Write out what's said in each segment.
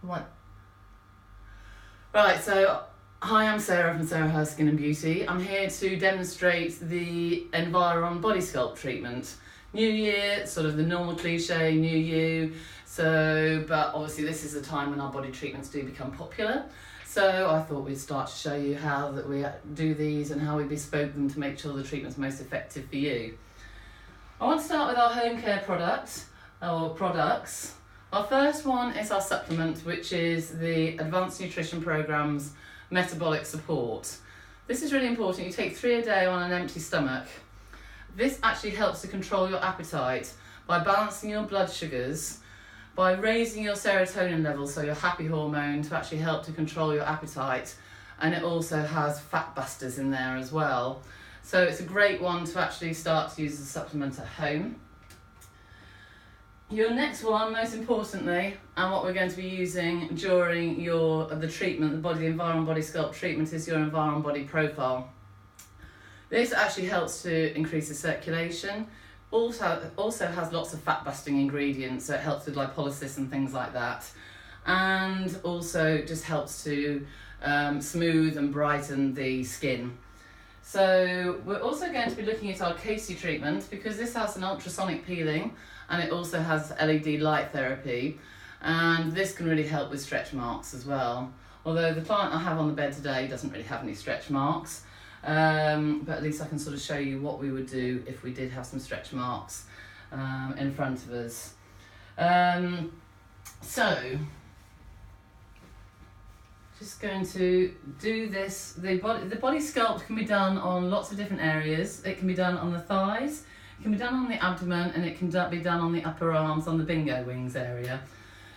What? Right, so hi, I'm Sarah from Sarah Her Skin and Beauty. I'm here to demonstrate the Environ Body Sculpt treatment. New year, sort of the normal cliche, new you. So, but obviously this is a time when our body treatments do become popular. So I thought we'd start to show you how that we do these and how we bespoke them to make sure the treatment's most effective for you. I want to start with our home care product, or products. Our first one is our supplement, which is the Advanced Nutrition Programme's Metabolic Support. This is really important. You take 3 a day on an empty stomach. This actually helps to control your appetite by balancing your blood sugars, by raising your serotonin levels, so your happy hormone, to actually help to control your appetite. And it also has fat busters in there as well. So it's a great one to actually start to use as a supplement at home. Your next one, most importantly, and what we're going to be using during the treatment, the Environ Body Sculpt treatment, is your Environ Body Profile. This actually helps to increase the circulation. Also has lots of fat busting ingredients, so it helps with lipolysis and things like that. And also just helps to smooth and brighten the skin. So we're also going to be looking at our Caci treatment, because this has an ultrasonic peeling and it also has LED light therapy, and this can really help with stretch marks as well. Although the client I have on the bed today doesn't really have any stretch marks, but at least I can sort of show you what we would do if we did have some stretch marks in front of us. So just going to do this. The body sculpt can be done on lots of different areas. It can be done on the thighs, it can be done on the abdomen, and it can be done on the upper arms, on the bingo wings area.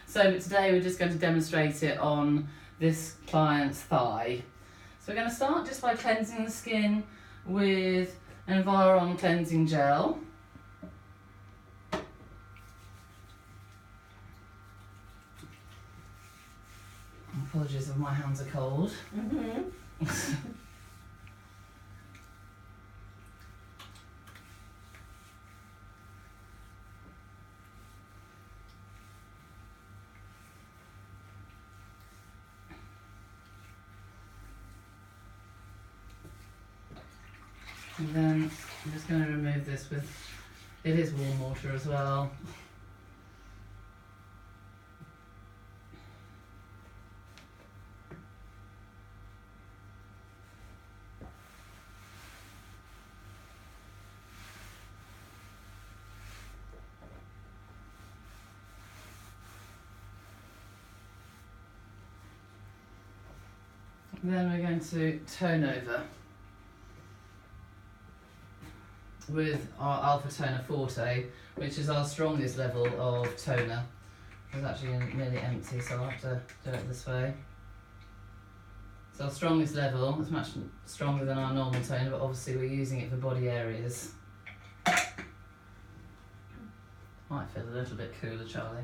So today we're just going to demonstrate it on this client's thigh. So we're going to start just by cleansing the skin with Environ Cleansing Gel. Apologies if my hands are cold. And then I'm just going to remove this with, it is warm water as well. Then we're going to tone over with our Alpha Toner Forte, which is our strongest level of toner. It's actually nearly empty, so I'll have to do it this way. So our strongest level is much stronger than our normal toner, but obviously we're using it for body areas. Might feel a little bit cooler, Charlie.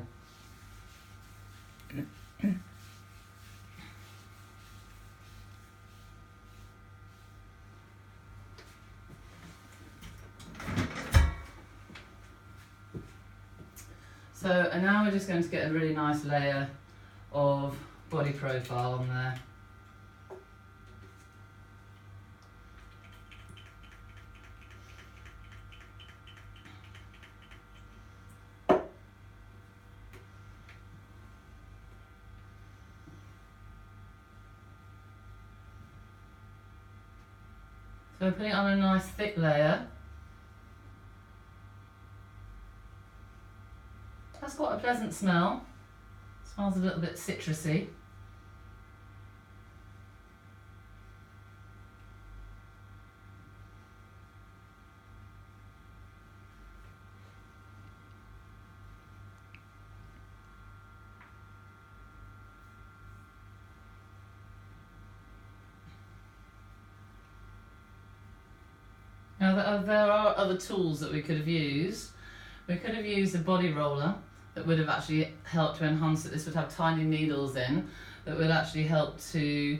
So, and now we're just going to get a really nice layer of body profile on there. So we're putting it on a nice thick layer. That's got a pleasant smell. Smells a little bit citrusy. Now there are other tools that we could have used. We could have used a body roller that would have actually helped to enhance it. This would have tiny needles in that would actually help to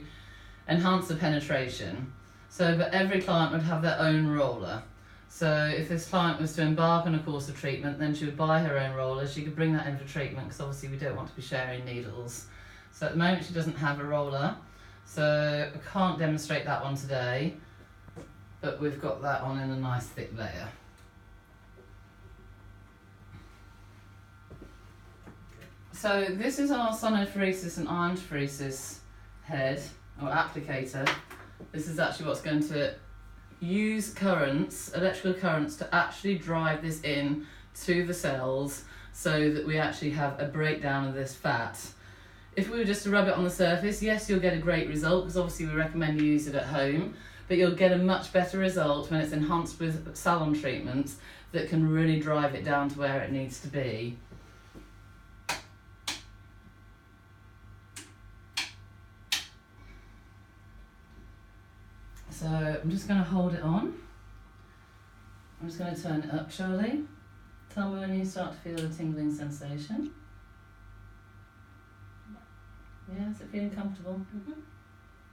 enhance the penetration. So, but every client would have their own roller. So if this client was to embark on a course of treatment, then she would buy her own roller. She could bring that in for treatment, because obviously we don't want to be sharing needles. So at the moment she doesn't have a roller, so I can't demonstrate that one today, but we've got that on in a nice thick layer. So this is our sonophoresis and iontophoresis head, or applicator. This is actually what's going to use currents, electrical currents, to actually drive this in to the cells so that we actually have a breakdown of this fat. If we were just to rub it on the surface, yes, you'll get a great result, because obviously we recommend you use it at home, but you'll get a much better result when it's enhanced with salon treatments that can really drive it down to where it needs to be. So I'm just going to hold it on. I'm just going to turn it up, Charlie. Tell me when you start to feel a tingling sensation. Yeah, is it feeling comfortable?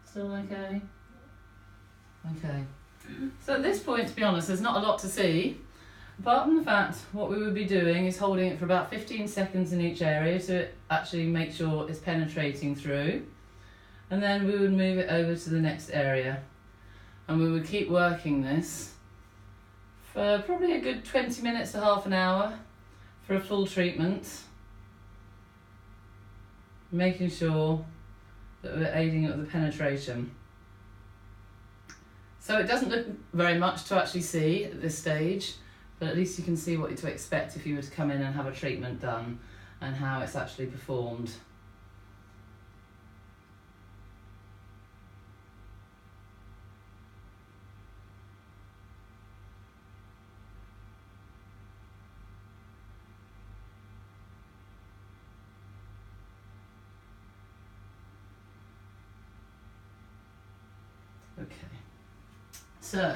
Still okay? Okay. So at this point, to be honest, there's not a lot to see. Apart from the fact, what we would be doing is holding it for about 15 seconds in each area to actually make sure it's penetrating through. And then we would move it over to the next area. And we would keep working this for probably a good 20 minutes to half an hour for a full treatment, making sure that we're aiding it with the penetration. So it doesn't look very much to actually see at this stage, but at least you can see what to expect if you were to come in and have a treatment done and how it's actually performed. Okay, so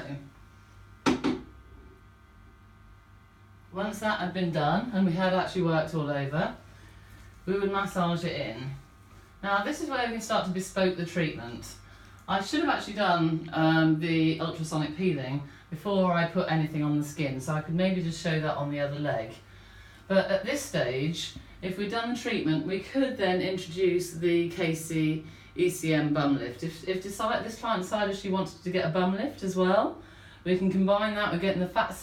once that had been done and we had actually worked all over, we would massage it in. Now this is where we can start to bespoke the treatment. I should have actually done the ultrasonic peeling before I put anything on the skin, so I could maybe just show that on the other leg. But at this stage, if we've done the treatment, we could then introduce the Caci ECM bum lift. If this client decided she wanted to get a bum lift as well, we can combine that with getting the fat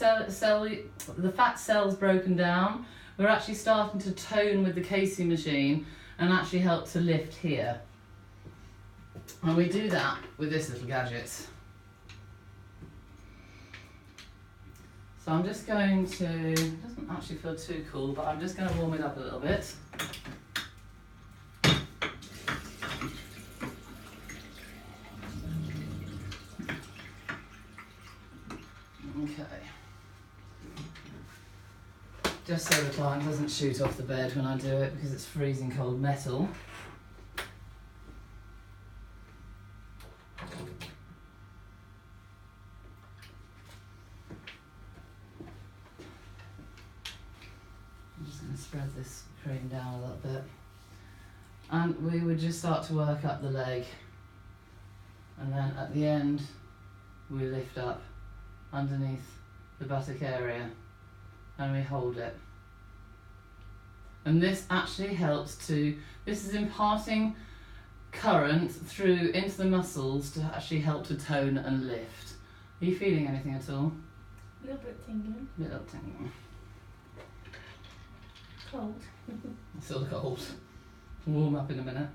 cells broken down. We're actually starting to tone with the Caci machine and actually help to lift here. And we do that with this little gadget. So I'm just going to, it doesn't actually feel too cool, but I'm just going to warm it up a little bit. Okay, just so the client doesn't shoot off the bed when I do it because it's freezing cold metal. I'm just going to spread this cream down a little bit, and we would just start to work up the leg, and then at the end we lift up underneath the buttock area and we hold it. And this actually helps to, this is imparting current through into the muscles to actually help to tone and lift. Are you feeling anything at all? A little bit tingling. A little tingling. Cold. Still cold. Warm up in a minute.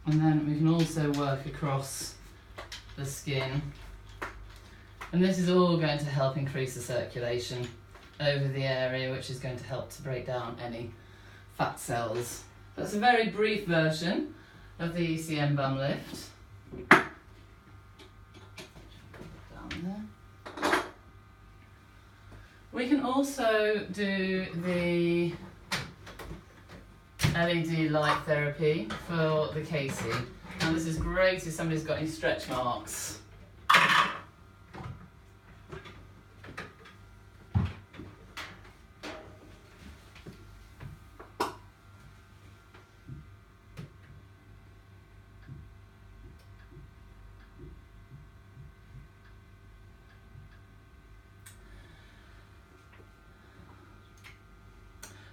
And then we can also work across the skin. And this is all going to help increase the circulation over the area, which is going to help to break down any fat cells. That's a very brief version of the ECM bum lift. Down there. We can also do the LED light therapy for the Caci. Now this is great if somebody's got any stretch marks.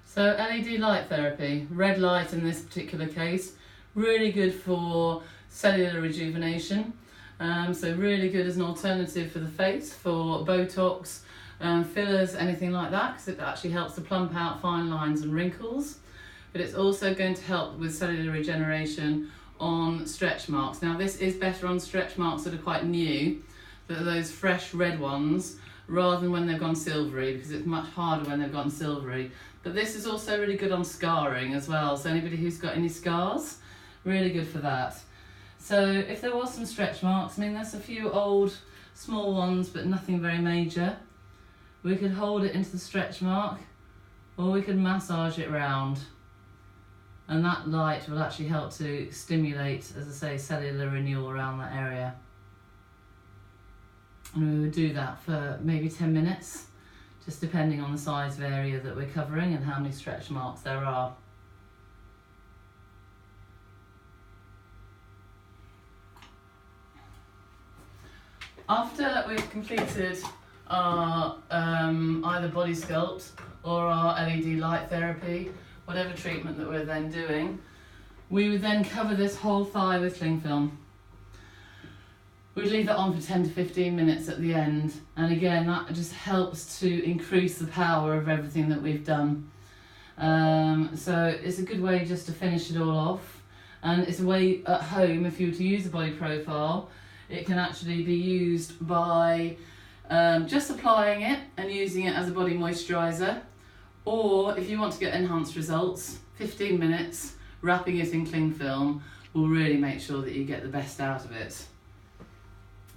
So LED light therapy, red light in this particular case, really good for cellular rejuvenation. So really good as an alternative for the face, for Botox, fillers, anything like that, because it actually helps to plump out fine lines and wrinkles. But it's also going to help with cellular regeneration on stretch marks. Now this is better on stretch marks that are quite new, that are those fresh red ones, rather than when they've gone silvery, because it's much harder when they've gone silvery. But this is also really good on scarring as well, so anybody who's got any scars, really good for that. So if there was some stretch marks, I mean there's a few old small ones but nothing very major, we could hold it into the stretch mark or we could massage it round, and that light will actually help to stimulate, as I say, cellular renewal around that area. And we would do that for maybe 10 minutes, just depending on the size of area that we're covering and how many stretch marks there are. After we've completed our either body sculpt or our LED light therapy, whatever treatment that we're then doing, we would then cover this whole thigh with cling film. We'd leave that on for 10 to 15 minutes at the end, and again that just helps to increase the power of everything that we've done. So it's a good way just to finish it all off, and it's a way at home, if you were to use a body profile, it can actually be used by just applying it and using it as a body moisturiser, or if you want to get enhanced results, 15 minutes wrapping it in cling film will really make sure that you get the best out of it.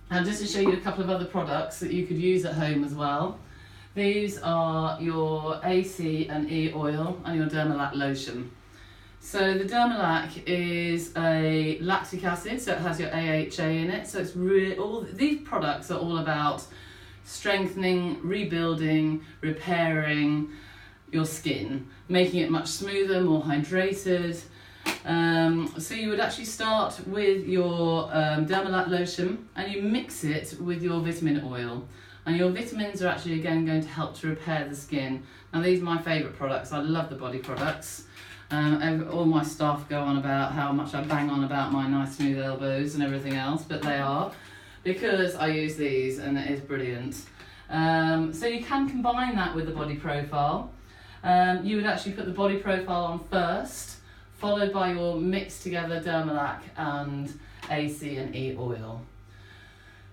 And just to show you a couple of other products that you could use at home as well, these are your AC and E oil and your Dermalac lotion. So the Dermalac is a lactic acid, so it has your AHA in it. So it's really, all these products are all about strengthening, rebuilding, repairing your skin, making it much smoother, more hydrated. So you would actually start with your Dermalac lotion and you mix it with your vitamin oil. And your vitamins are actually again going to help to repair the skin. Now these are my favourite products, I love the body products. All my staff go on about how much I bang on about my nice smooth elbows and everything else, but they are, because I use these and it is brilliant. So you can combine that with the body profile. You would actually put the body profile on first, followed by your mixed together Dermalac and AC and E oil.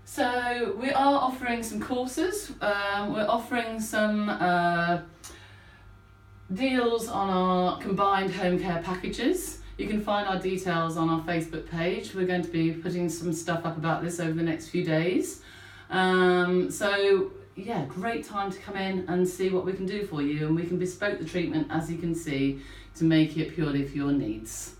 So we are offering some courses, we're offering some deals on our combined home care packages. You can find our details on our Facebook page. We're going to be putting some stuff up about this over the next few days. So yeah, great time to come in and see what we can do for you, and we can bespoke the treatment, as you can see, to make it purely for your needs.